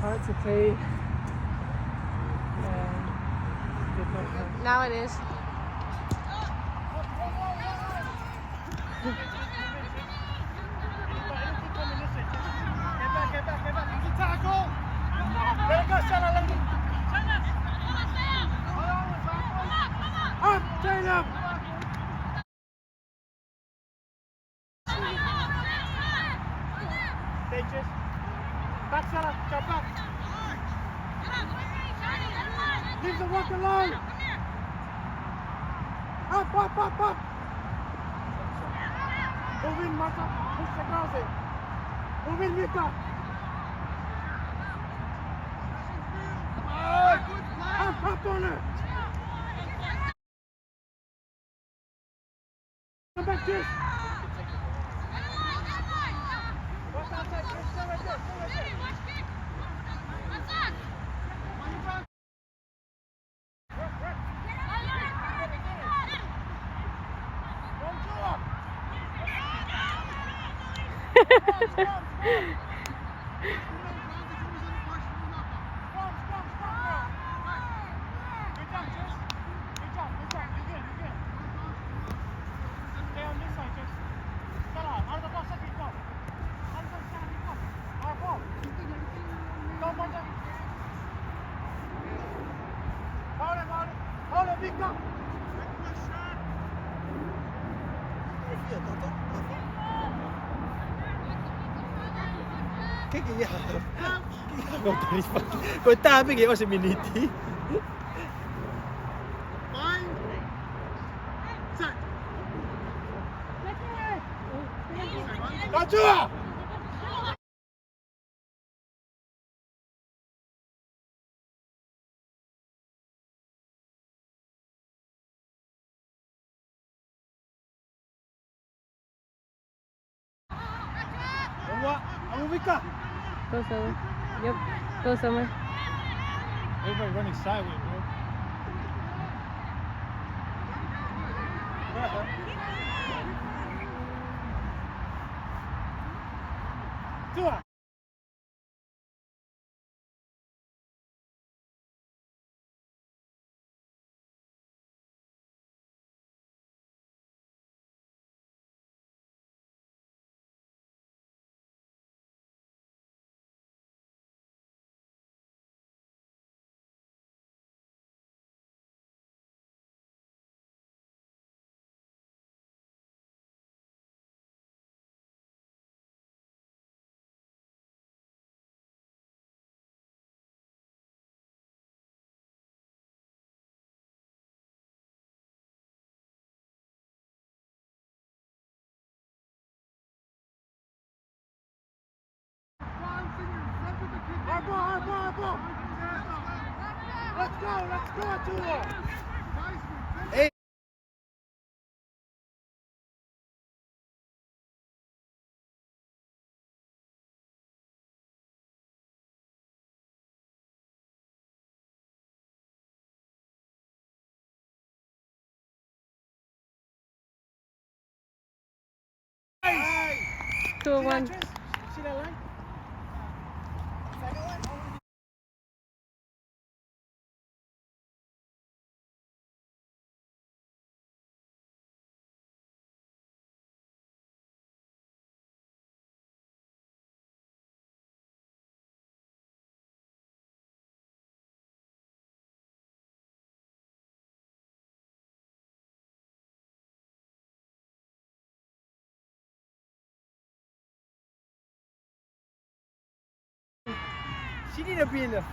hard to play. Now it is. Get back. Easy tackle. There you go, Salah. Up, Taylor. Stages. Back, Salah. Go back. Leave the rock alone. Up. Move in, Marta. Push the girls in. Move in, Mika. Up on her. Come back, Chris. What's outside, Chris? Stay right there. Hold it, Mika. Cái gì vậy? Coi ta biết gì ở Seminity. Có chưa? Mika. Go Summer. Yep. Go Summer. Everybody running sideways, bro. Do it. Hard ball. Let's go, Tua. Hey. Hey. 2-1. See that line? She need to be in the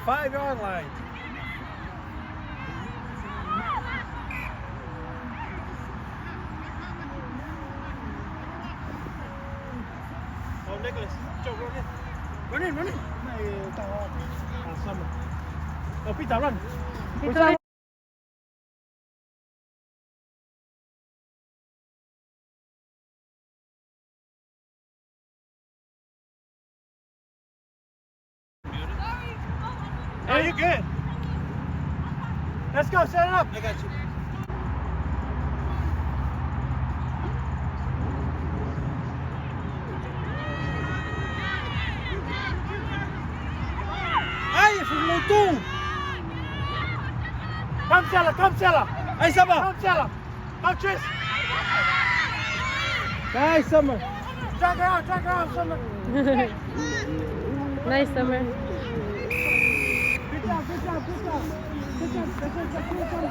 5-yard line. Oh, Nicholas, Joe, run in. Này tao Summer. Oh, Peter, run. Peter. Oh, you're good. Let's go, set it up. I got you. two. Come, Stella. Come, Stella. Ay, Summer. Come, Stella. Come, Tris. Nice, Summer. Drag her out. Drag her out, Summer. Nice, Summer. Good job. Good job. Good job. Good job. Good job. Good job.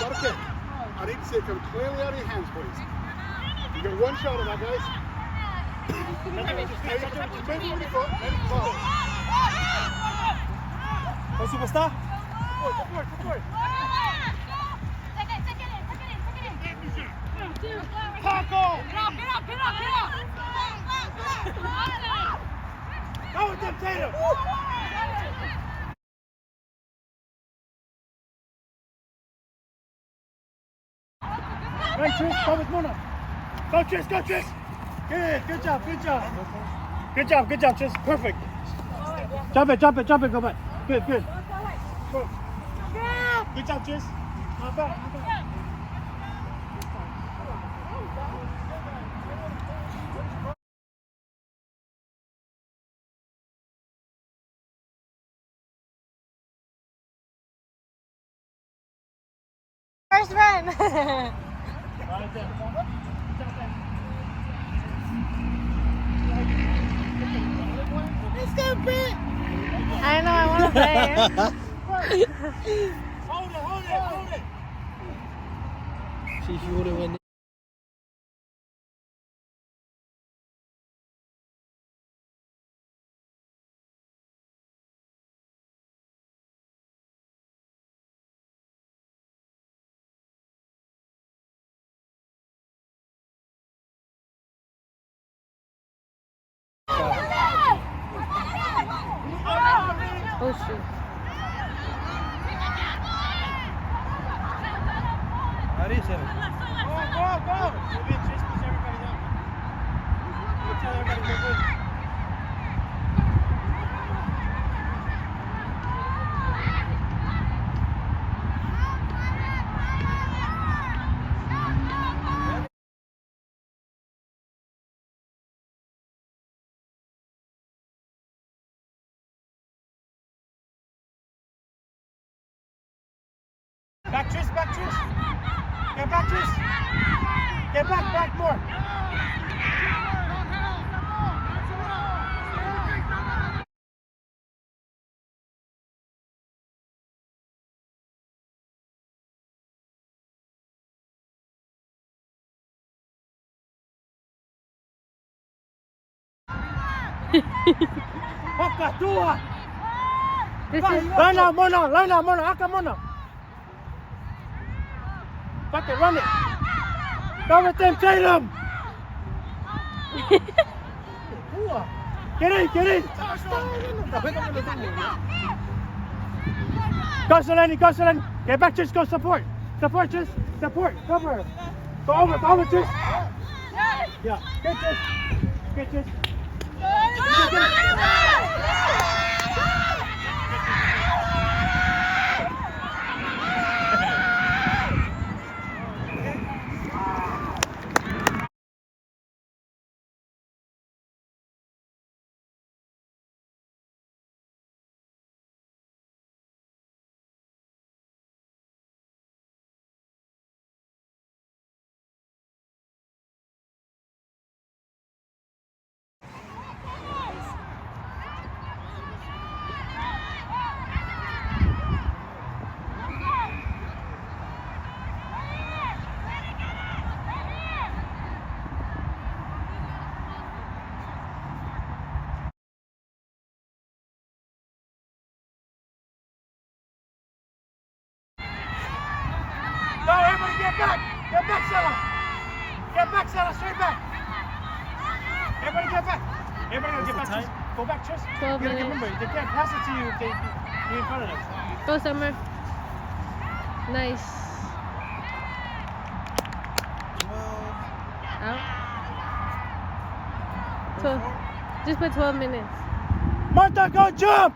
Okay. I need to see it come clearly out of your hands, please. You got one shot of that, guys. Maybe with the foot, maybe close. Oh, superstar. Go with them, Tatum. Right, Tris, go with Mona. Go, Tris, go, Tris. Good job, good job. Good job, Tris. Perfect. Jump it, go back. Good. Go. Good job, Tris. Not bad. First run. I know, I want to play. Hold it. She would have won. Oh, shoot. How do you say it? Go. Maybe it just puts everybody up. We'll tell everybody they're good. Back, Tris. Get back, Tris. Get back more. Hokka, tuo. This is Laina, Mona. Haka, Mona. Fuck it, run it. Go with them, Tatum. Get in. Go, Selene. Get back, Tris. Go support. Support, Tris. Cover. Go over, Tris. Yeah. Get Tris. Go, everybody get back. Get back, Stella. Straight back. Everybody get back. Everybody get back. Tris. Go back, Tris. 12 You gotta minutes. remember, they can't pass it to you if you're in front of them. Go, Summer. Nice. Out. 12. Just put 12 minutes. Martha, go jump!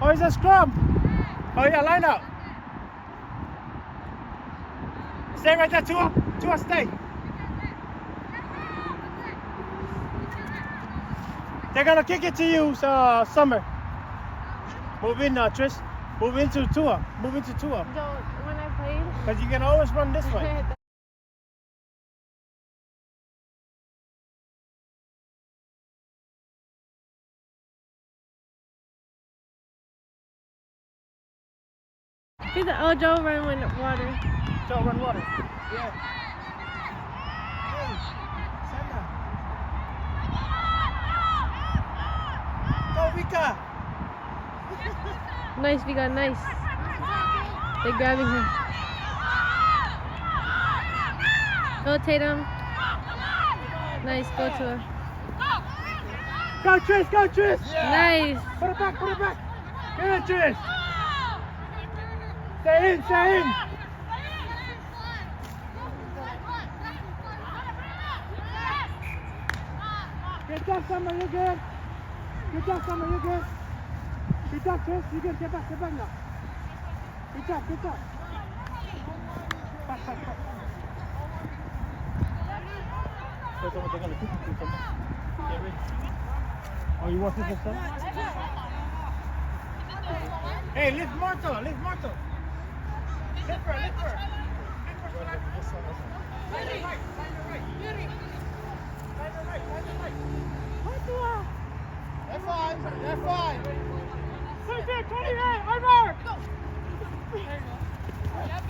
Or is that scrum? Oh yeah, line up. Stay right there, Tua. Tua, stay. They're gonna kick it to you, Summer. Move in now, Trish. Move into Tua. Move into Tua. So when I played, Because you can always run this way. he's an Joe run with water. Joe, run water. Yeah. Hey, Sandra. Go, Vika. Nice, we got nice. They're grabbing him. Go Tatum. Nice, go to her. Go, Trish, go, Trish. Nice. Put it back, put it back. Good, Trish. Stay in, stay in. Good job, Summer, you're good. Good job, Summer, you're good. Good job, Trish, you're good. Get back now. Good job, good job. Back. Oh, you want this or something? Hey, lift Marto. Lift her. F5. Right there, 28, Armor! Go! Yep.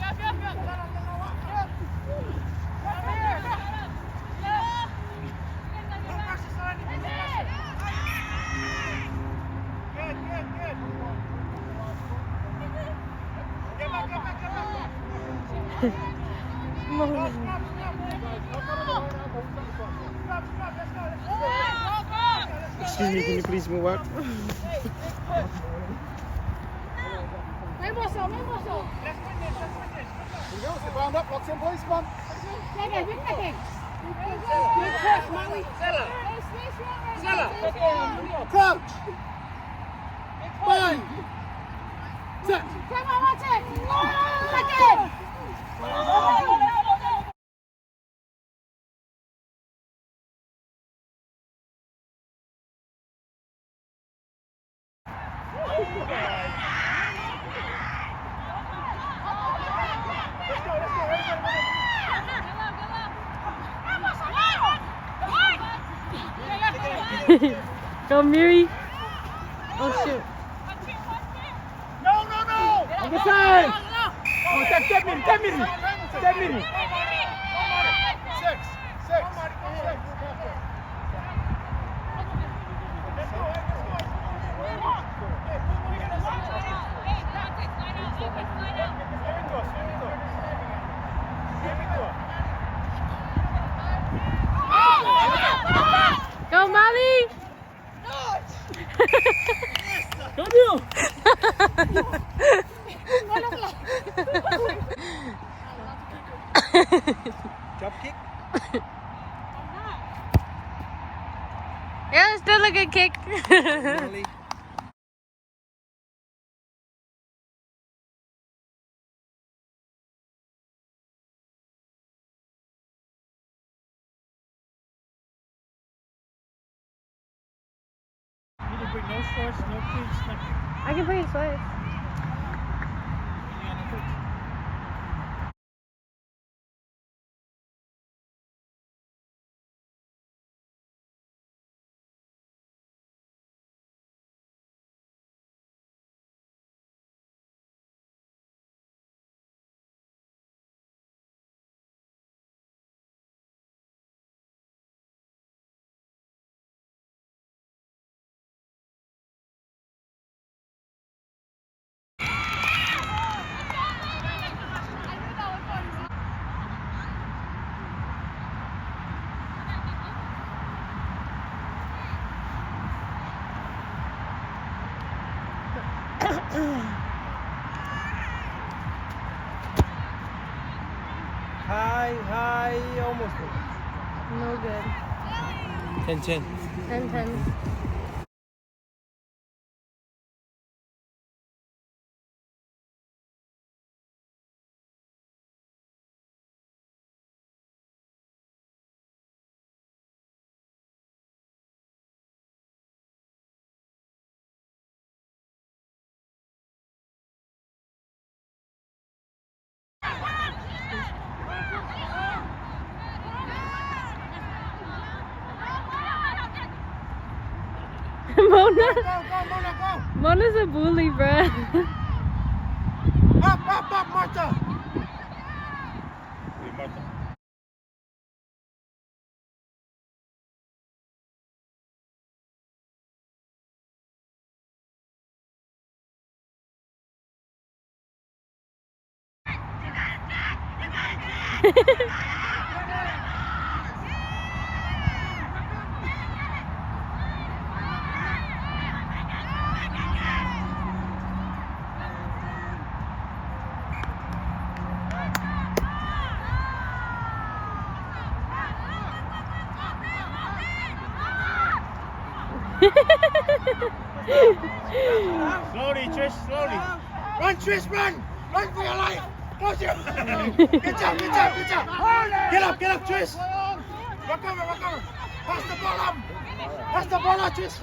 Good. Get back. Excuse me, can you please move out? Here we go. Sit bound up. Lock in, please. Come on. Crouch. Bind. Set. Go Miri. Oh shoot. No! On the side! Oh, 10 minutes. 6. Go Molly. Go you! Drop kick. Yeah, still a good kick. Molly. You didn't bring no shorts, no cleats, nothing. I can bring sweats. High, almost. No good. 10-10. 10-10. Mona. Go, Mona, go. Mona's a bully, bruh. Up, Martha. Hey, Martha. Slowly, Trish, slowly. Run, Trish, run! Run for your life! Go, Trish! Good job. Get up, Trish! Recover. Pass the ball up, Trish!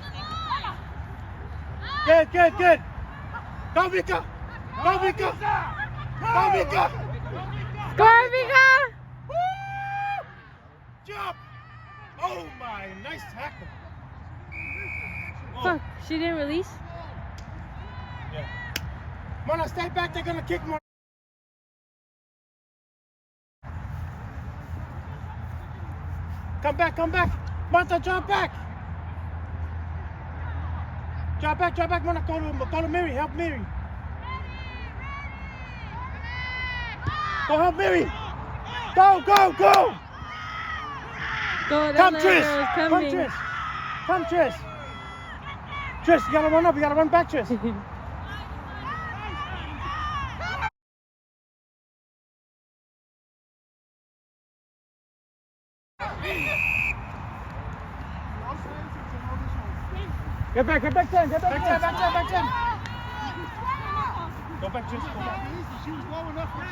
Good. Go, Vika! Score, Vika! Jump! Oh my, nice tackle. Fuck, she didn't release? Yeah. Mona, stay back, they're gonna kick more. Come back. Martha, drop back. Drop back, Mona. Call to Mary. Help Mary. Go help Mary. Go. Go, that Come, little Trish. girl's coming. Come, Trish. Trish, you gotta run up. You gotta run back, Trish. Get back, Jen. Back, Jen. Go back, Trish. Go back. She was low enough for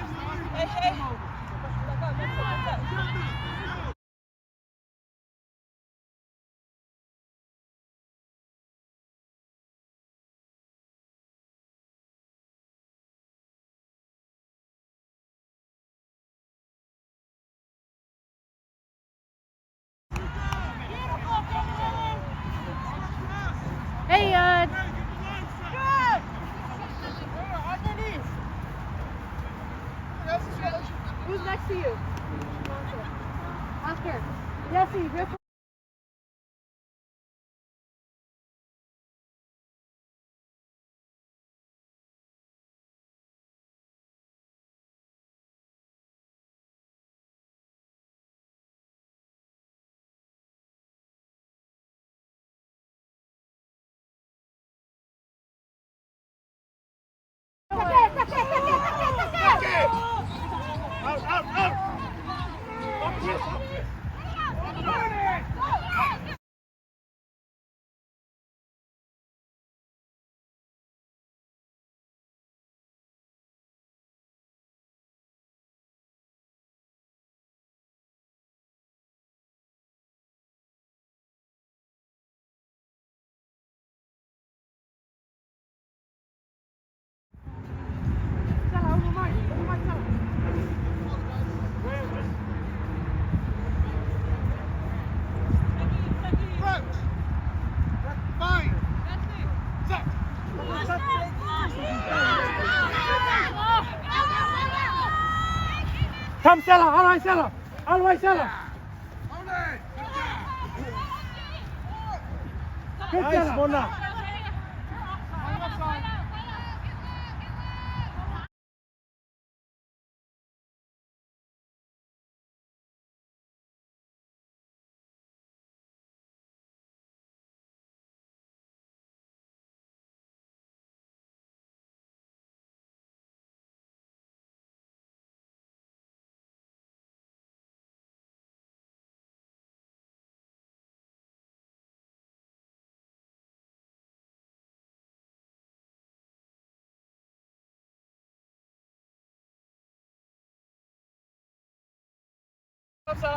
Hey, who's next to you? Oscar. Jesse, real quick. Out. Come, Stella. All right, Stella. Good, nice, Mona.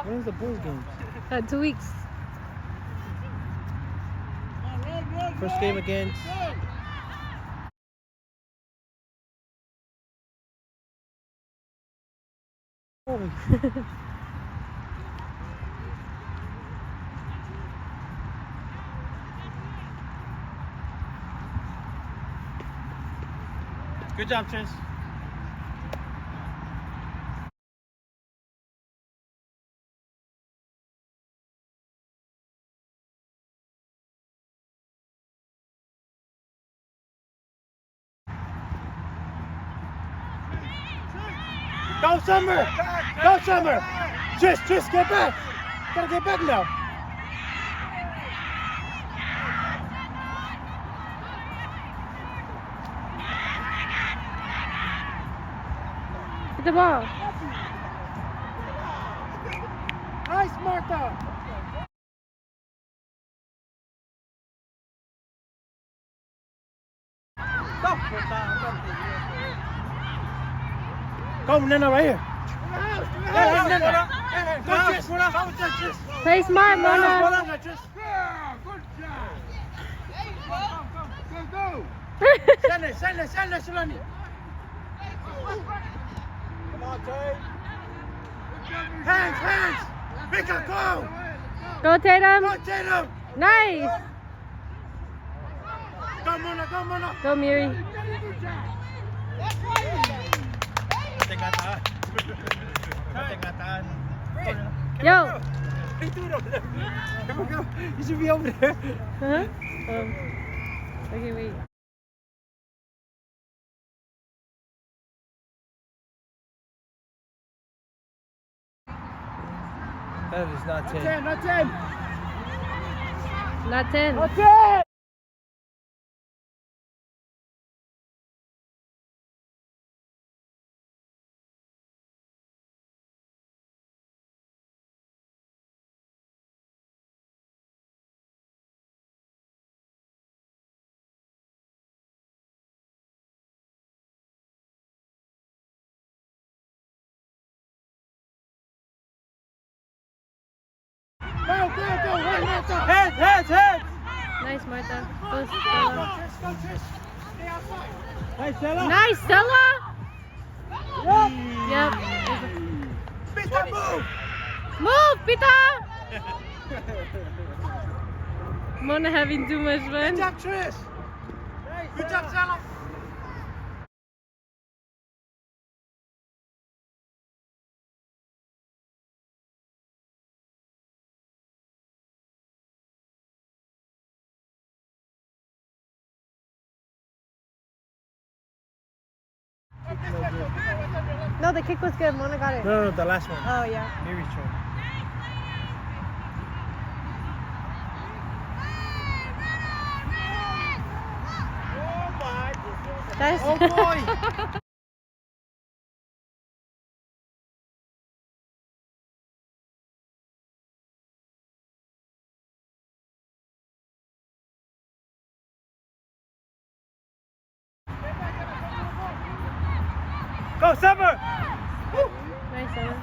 When's the Bulls game? 2 weeks. First game against. Good job, Chase. Go, Summer! Go, Summer! Just get back! Gotta get back now. Get the ball. Nice, Martha! Stop! Come, Nana, right here. Hey, Nana. Go, Chris. Play smart, Mona. Yeah, good job. Go. Send it, Solani. Come on, Tay. Hands. Mika, go. Go, Tatum. Go, Tatum. Nice. Go, Mona. Go, Miri. Yo. You should be over there. Huh? Okay, wait. That is not 10. Not 10. Not 10. Not 10. Go. Right now, Heads. Nice, Martha. Go, Go, Stella. Trish. Stay outside. Nice, Stella. Nice, Stella. Yep. Pita, move. Move, Pita. Mona having too much Good fun. job, Trish. Good job, Stella. No, the kick was good. Mona got it. No, the last one. Oh, yeah. Miri's turn. That's Oh, boy. Go, Summer. nice, Stella.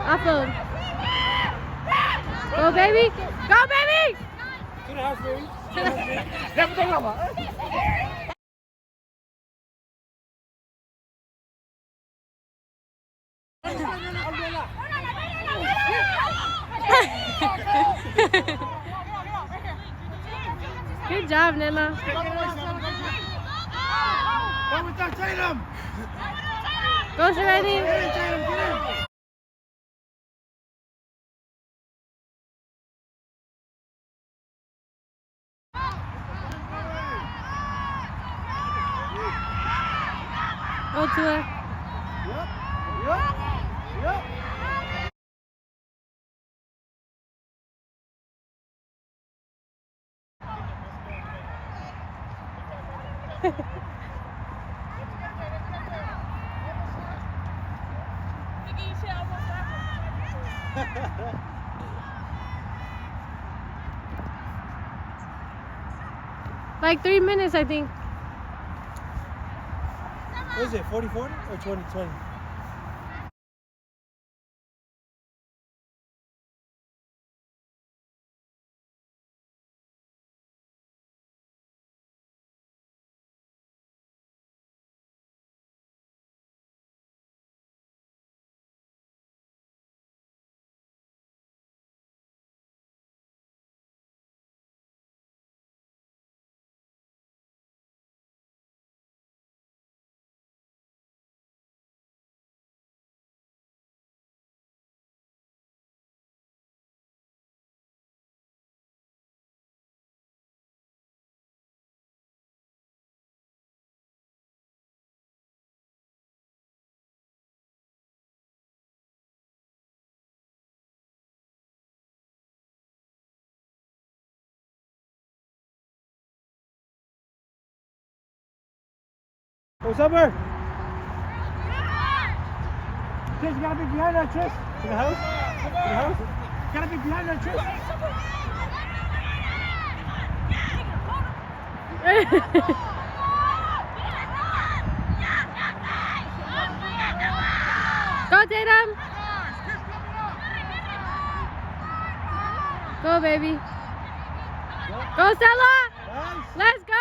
Awesome. Go, baby. Go, baby. To the house, baby. Never take over. Good job, Nana. Go with that Tatum. Go, Serenity. Get in, Tatum, get in. Go to her. Yep. Like 3 minutes, I think. What is it, 40-40 or 20-20? Go, Summer. Chris, you gotta be behind her, Chris. To the house? To the house? You gotta be behind her, Chris. Go, Tatum. Go, baby. Go, Stella. Nice. Let's go.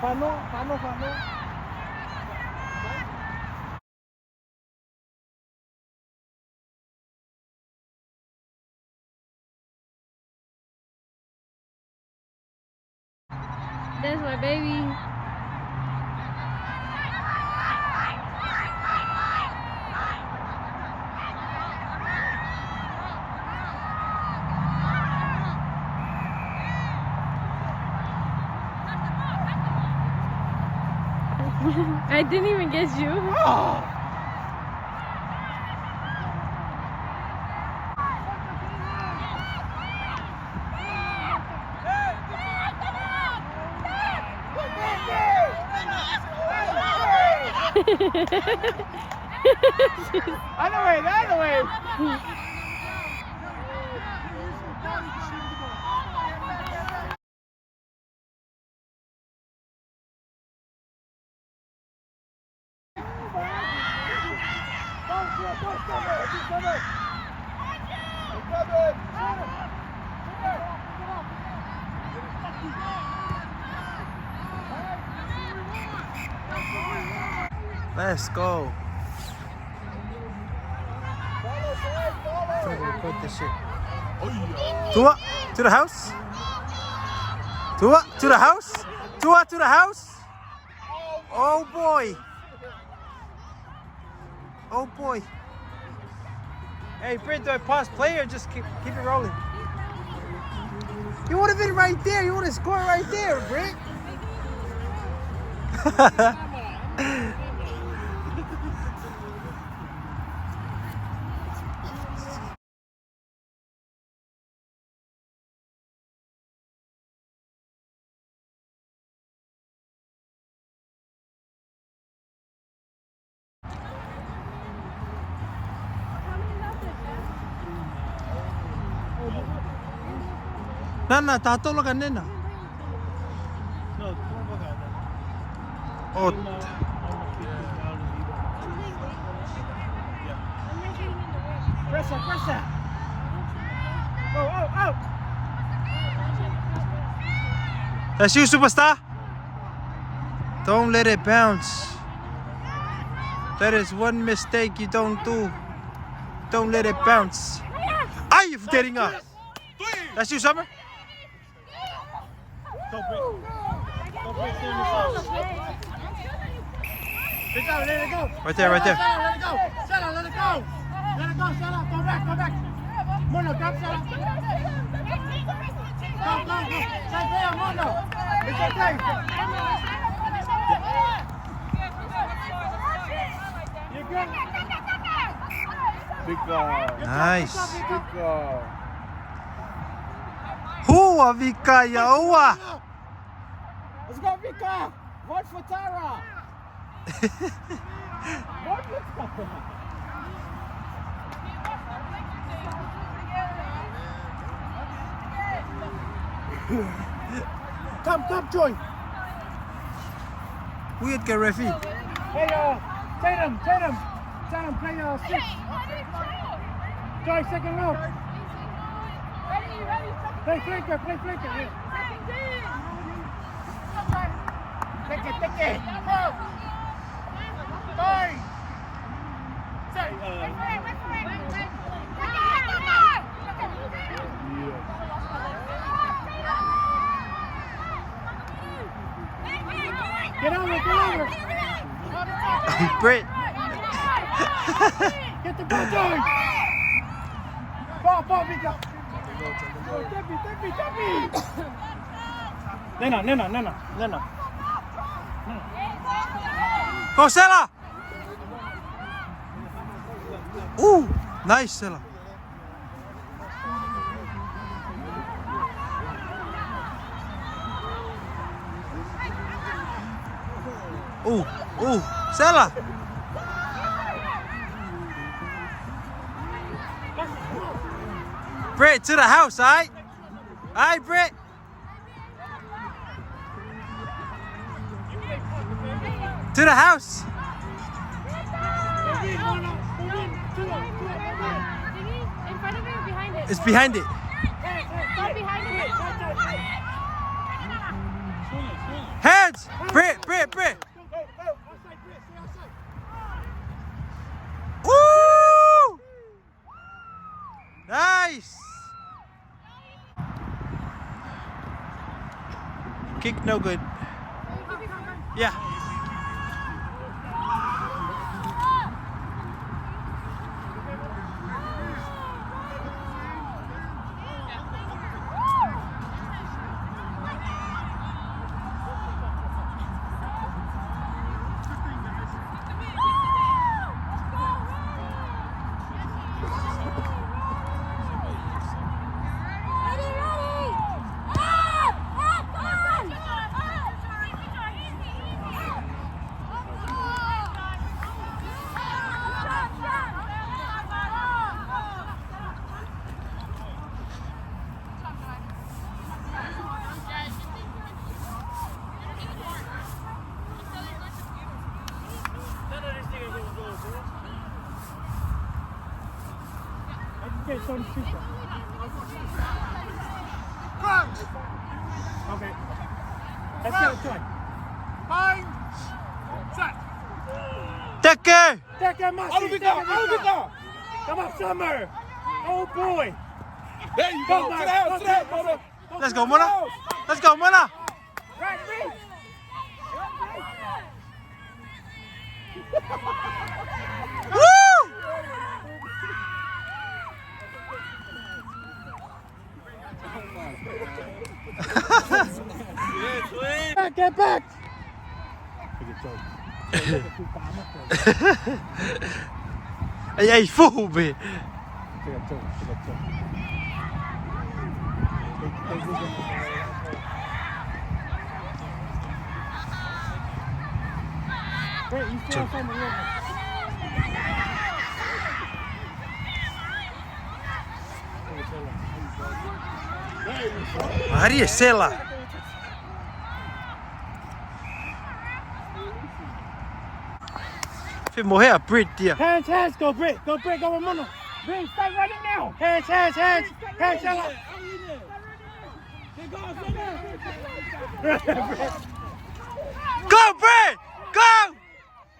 Follow. That's my baby. I didn't even get you. Other way. Let's go. I'm gonna record this shit. Tua, to the house. Tua, to the house. Tua, to the house. Oh boy. Oh boy. Hey, Brent, do I pause play or just keep it rolling? You would have been right there. You would have scored right there, Brent. Nana, tatolo ka nena. No, Oh, press that. Out. that's you, superstar. Don't let it bounce. That is one mistake you don't do. Don't let it bounce. Ay, you're getting up. That's you, Summer. Go, Britt, stay on the side. Good job, let it go. Right there. Let it go. Salah, let it go. Salah. Go back. Mono, grab Salah. Go. Stay there, Mono. It's okay. You're good. Big goal. Nice. Big goal. Hua Vikaya, hua. Let's go, Vika. Vote for Tara. Vote for Tara. Come, Joy. Weird ka, referee. Hey, Tatum, play 6. Joy, second row. Play flicker. Yeah. Take it. Get over, get over. Britt. Get the ball going. Ball, Vika. Tepi. Nena. Go, Sela. Nice, Sela. Sela. Britt, to the house, alright? Alright, Britt. To the house. In front of it or behind it? It's behind it. Stop behind it. Hands! Britt. Woo! Nice! Kick no good. Yeah. Okay, so speaker. Okay. Let's get it going. Fine. Set. Decker! Decker, Masi. Come on, Summer. Oh boy. There you go. Sit down, Mona. Let's go, Mona. Let's go, Mona. Right, reach. Woo! Get back. Hey, fool, man. Hey, you still outside the room. Maria Sela. Fais morrer a Britt, tia. Hands, go Britt, go with Mona. Britt, start running now. Hands, Sela. Go, Britt!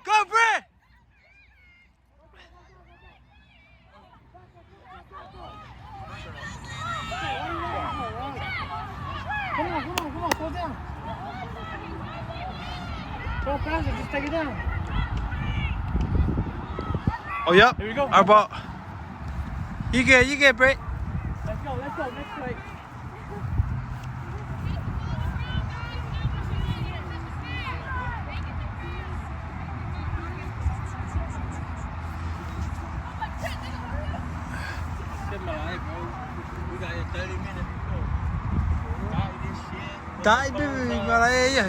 Go, Britt! Come on, slow down. Don't pass it, just take it down. Oh, yeah. Here we go. Our ball. You get, Britt. Let's go, next play. Tại vì mà lại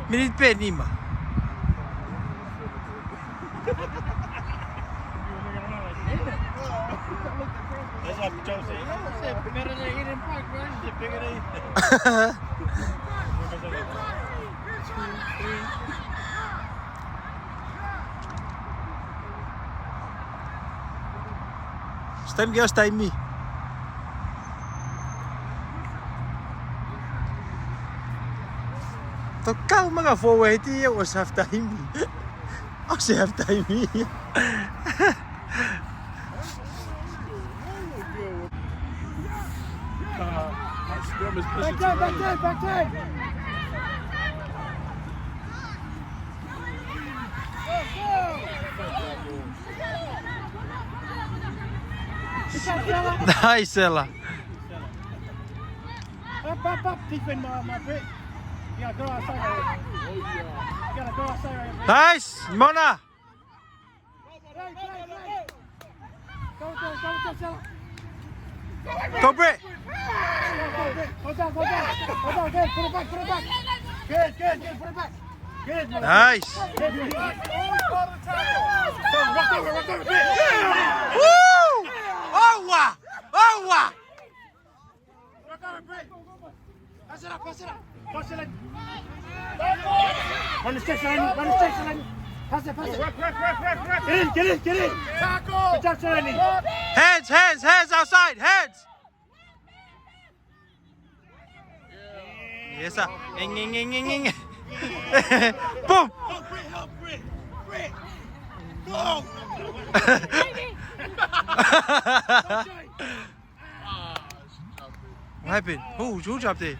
minute bên đi mà. That's what Joe said. I said better than Eden Park, bro. This is bigger than 2, 3. Stem jostain mi. Kau mga forward it was half time. Ako half time. back time. Nice, Ella. Up. Defend my bit. You gotta go outside. You gotta go outside. Nice, Mona. Go, Stella. Go, Britt. Go down. Good. Put it back. Good. Put it back. Good. Nice. Rock over. Woo! Oh, wow. Rock over, Britt. Pass it up. Push it in. Run the station. Pass it. Get in. Tackle. Good job, Shalani. Hands outside. Hands. Yes, sir. Ing. Boom. Help, Britt. Go. What happened? Who dropped it?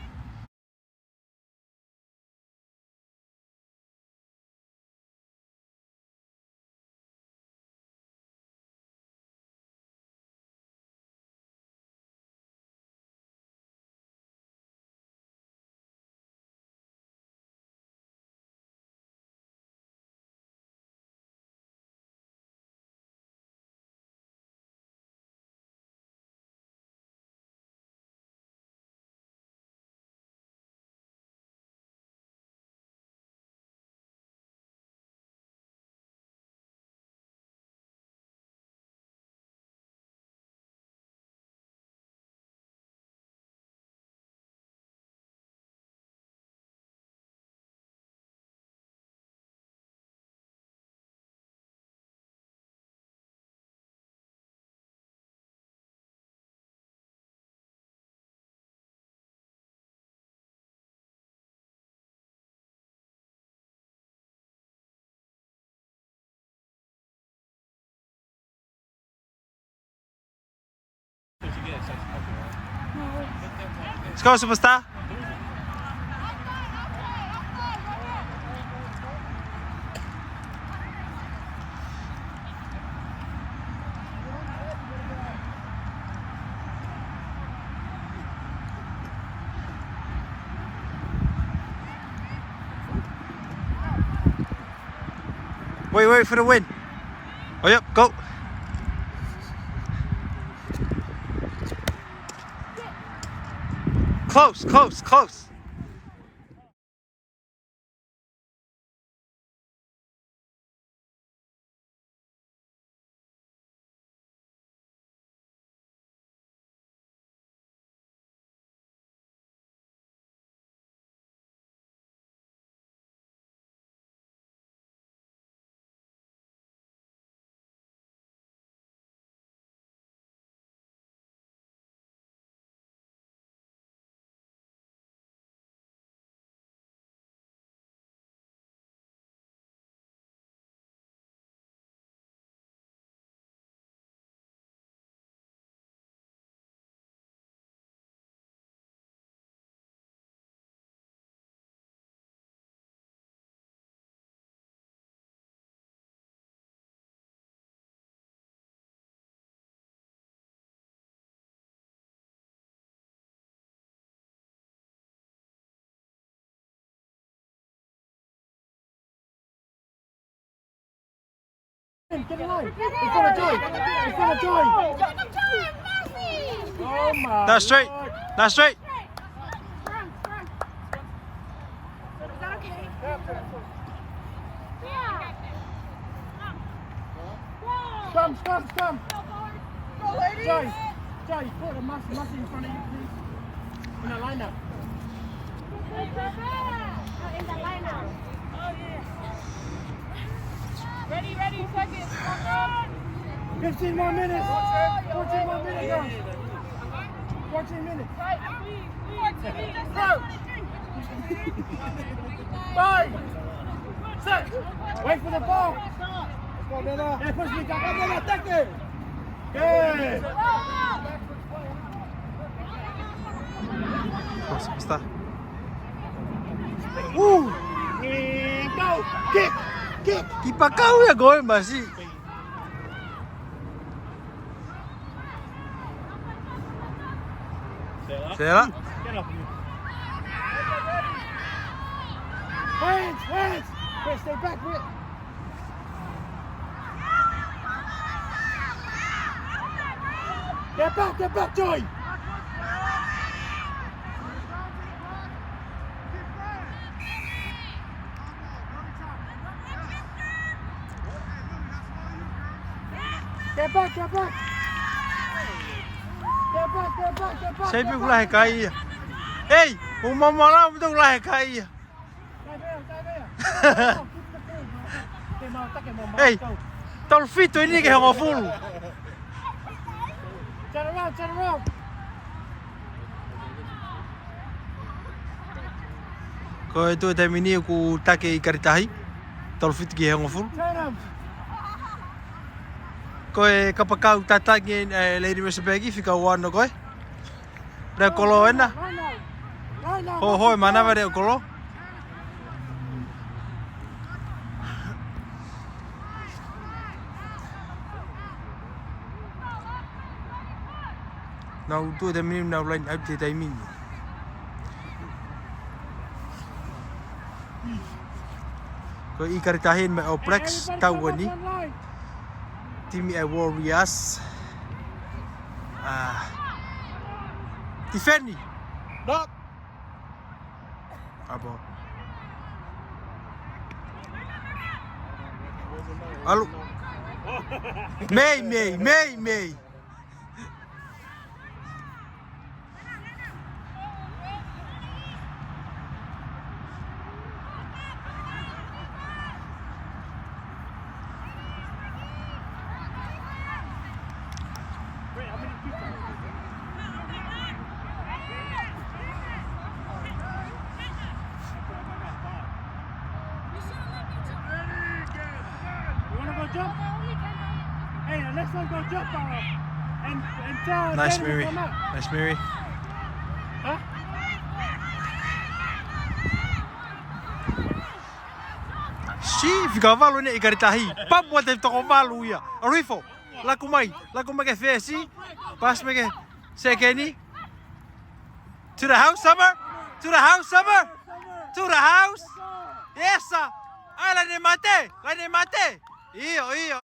Let's go, superstar. Wait for the win. Oh, yep, go. Close. Get in line. In front of Joy. Oh my. That's straight. Lord. That's straight. Is that okay? Yeah. Come. Joy, put a muscle in front of you, please. In the lineup. In the lineup. Oh, yeah. Ready, seconds. 15 more minutes. 14 more minutes, girls. 14 minutes. 5, 6. Wait for the ball. Let's go, Nena. Hey, push me, Nena. Take it. Good. Go, superstar. Woo. And go. Kick. kick. Kipakau ya goe masi. Sela. Get up. Hands, hands. Wait, stay back, Whit. Get back, Joy. Get back. Get back. Sempre que lá caía. Ei, o mamãe não lá caía. Ei, tá o fito ini que é um full. Turn around. Ko tu te mini ku take I karitahi. Tá o fito que é um full. Turn him. Ko e kapakau tatagi Lady Mesebegi fica o ano ko. Re kolo ena. Ho mana va re kolo. Now tu te mini now line out te mini. Ko I karitahin me Oprex tawani. Timi Warriors. Tiffany. Knock. Apa? Halo. May. Jump. Hey, let's all go jump and tell Nice, Danny to Mary. come out. Nice, Mary. Huh? Si, fica valu ne I karitahi. Papo te toko valu ia. Arifo. Laku mai ke fesi. Pas me ke sekeni. To the house, Summer. To the house. Yes, sir. Ai la ne mate. Io.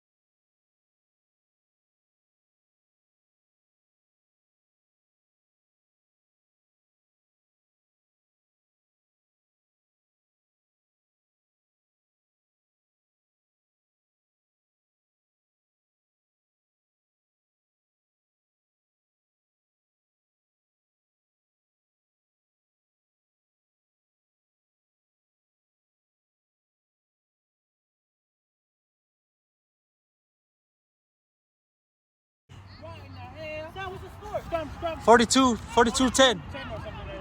What's the score? Scrum. 42-10. 10 or something like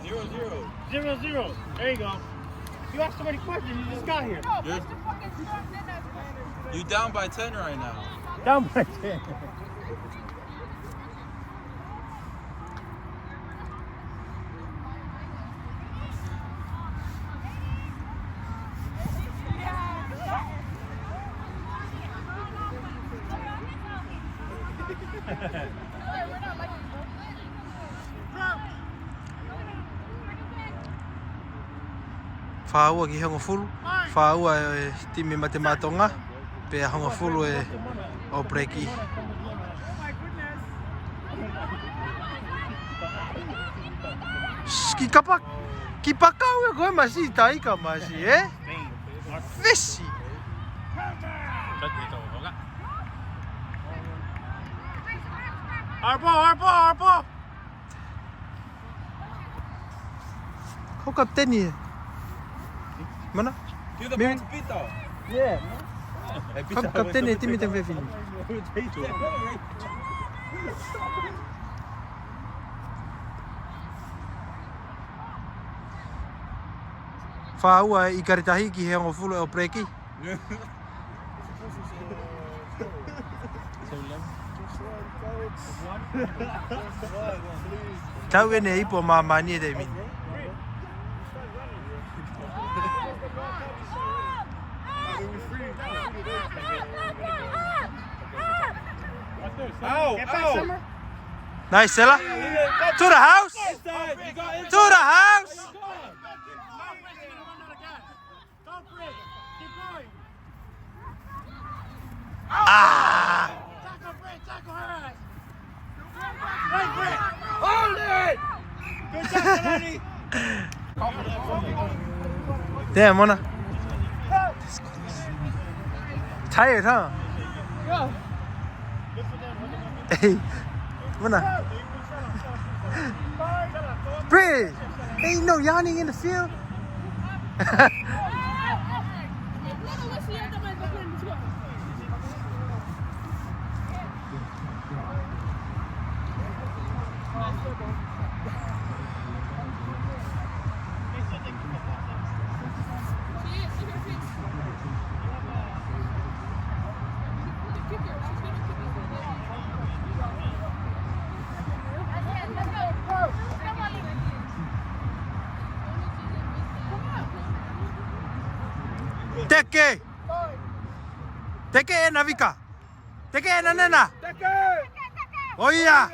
that. 0-0. There you go. You asked so many questions, you just got here. You down by 10 right now. Down by 10. Whaua ki honga fulu. Whaua timi matematonga. Pea honga fulu o breki. Ki pakau e koe masi taika masi, Vesi. Our ball. Kau kapteni Mana? Give the Mary? ball to Pito. Yeah. Kapteni timi te vefini. Whaua I karitahi ki he honga fulu o breki. Tau e ne ipo mamani e te mini. Ow, Get back, ow. Summer. Nice, Silla. To the house. Inside. You got inside. To the house. Don't break. Keep going. Ah. Tackle, break, tackle her ass. Break, break. Hold it. Good job, Delaney. Damn, Mona. Tired, huh? Hey, Mona. Bridge. Ain't no yawning in the field. Teke. Teke na Vika. Teke na nena. Oh yeah.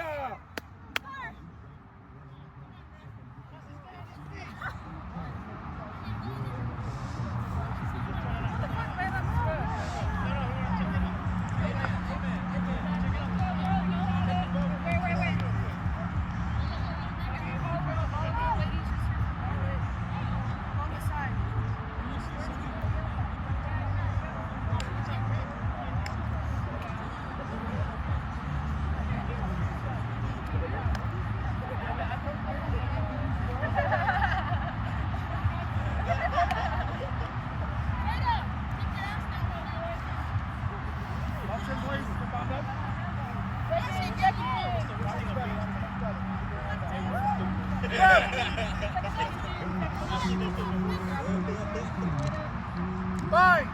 Bye.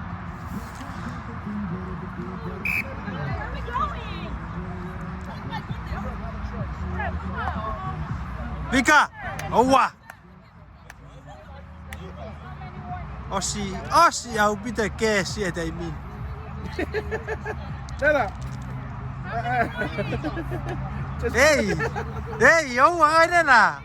Vika. Oh wow. Osi au pitä keesi ettei min. Ei, oh ai nena.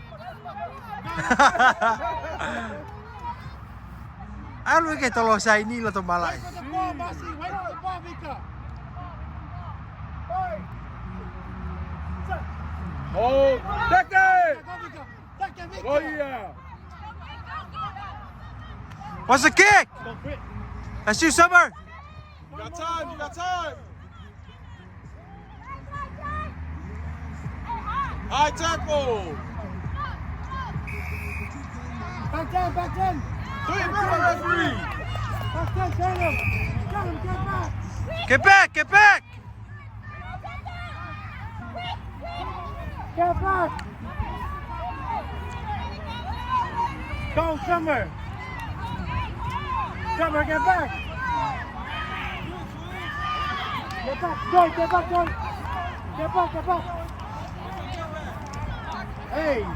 Älä oikein tolo sai niillä to malai. Wait for the ball, Masi. Wait for the ball, Vika. Oh, take it. Go, Vika. Take it, Vika. Oh yeah. What's the kick? Don't quit. That's you, Summer. You got time. You got time. High tackle. Back down, back down. Referee. Back down, get him. Get him, get back. Get back, get back. Get back. Go, Summer. Summer, get back. Get back, Joy, get back, Joy. Get back, get back. Hey.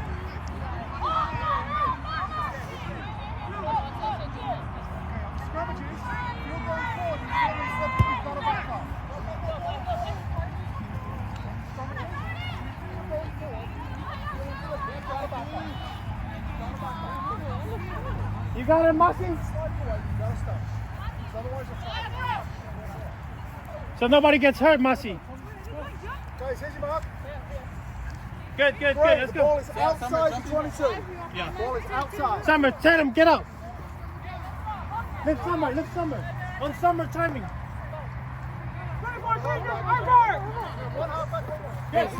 You got it, Masi? So nobody gets hurt, Masi. Guys, here's your mark. Good, good, good. Great, Let's the ball go. is outside the 22. Yeah. Ball is outside. Summer, tell him, get out. Lift Summer, lift Summer. On Summer timing. Yes.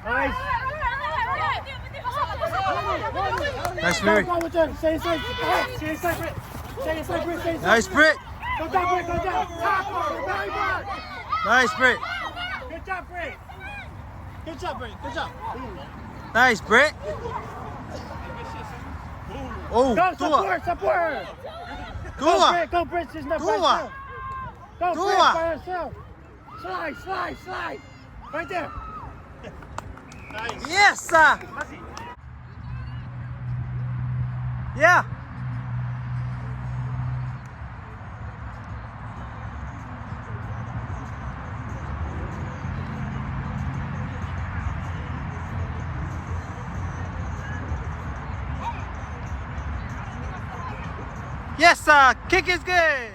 Nice. Nice, Mary. Go with them. Stay inside. Stay inside, Britt. Stay inside, Britt. Stay inside. Nice, Brit. Go down, Britt. Go down. Tackle. Very good. Nice, Brit. Good job, Britt. Good job, Britt. Good job. Nice, Brit. Oh, Go, tua. support, support her. Go, Tua. Britt. Go, Britt. She's not by Tua. herself. Go, Tua. Britt, by herself. Slide, slide, slide. Right there. Nice. Yes, sir. Yeah. Yes, sir. Kick is good.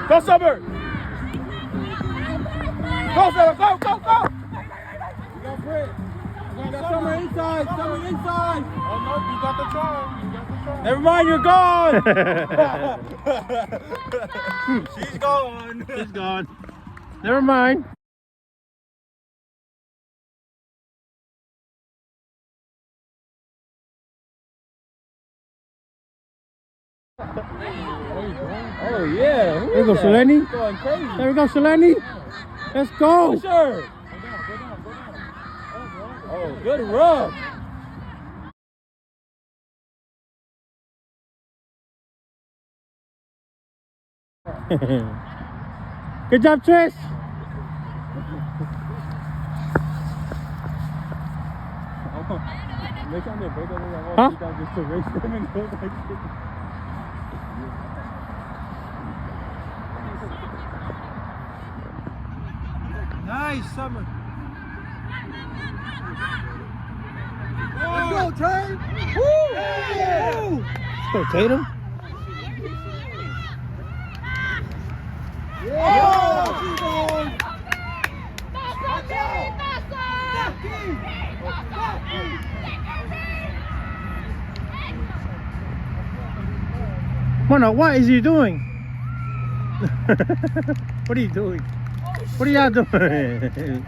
Go, Summer. Go, Summer. Go, go, go. You got Fred. You got Summer inside. Summer inside. Oh, no. You got the try. You got the try. Never mind, you're gone. She's gone. He's gone. Never mind. Oh, yeah. Who There we go, is that? Selene. Going crazy. There we go, Selene. Let's go. Push her. Oh, good rub. Good job, Trish. Huh? Nice, Summer. Let's go, Trey. Let's go, Tatum. Mona, what is he doing? What are you doing? What are y'all doing?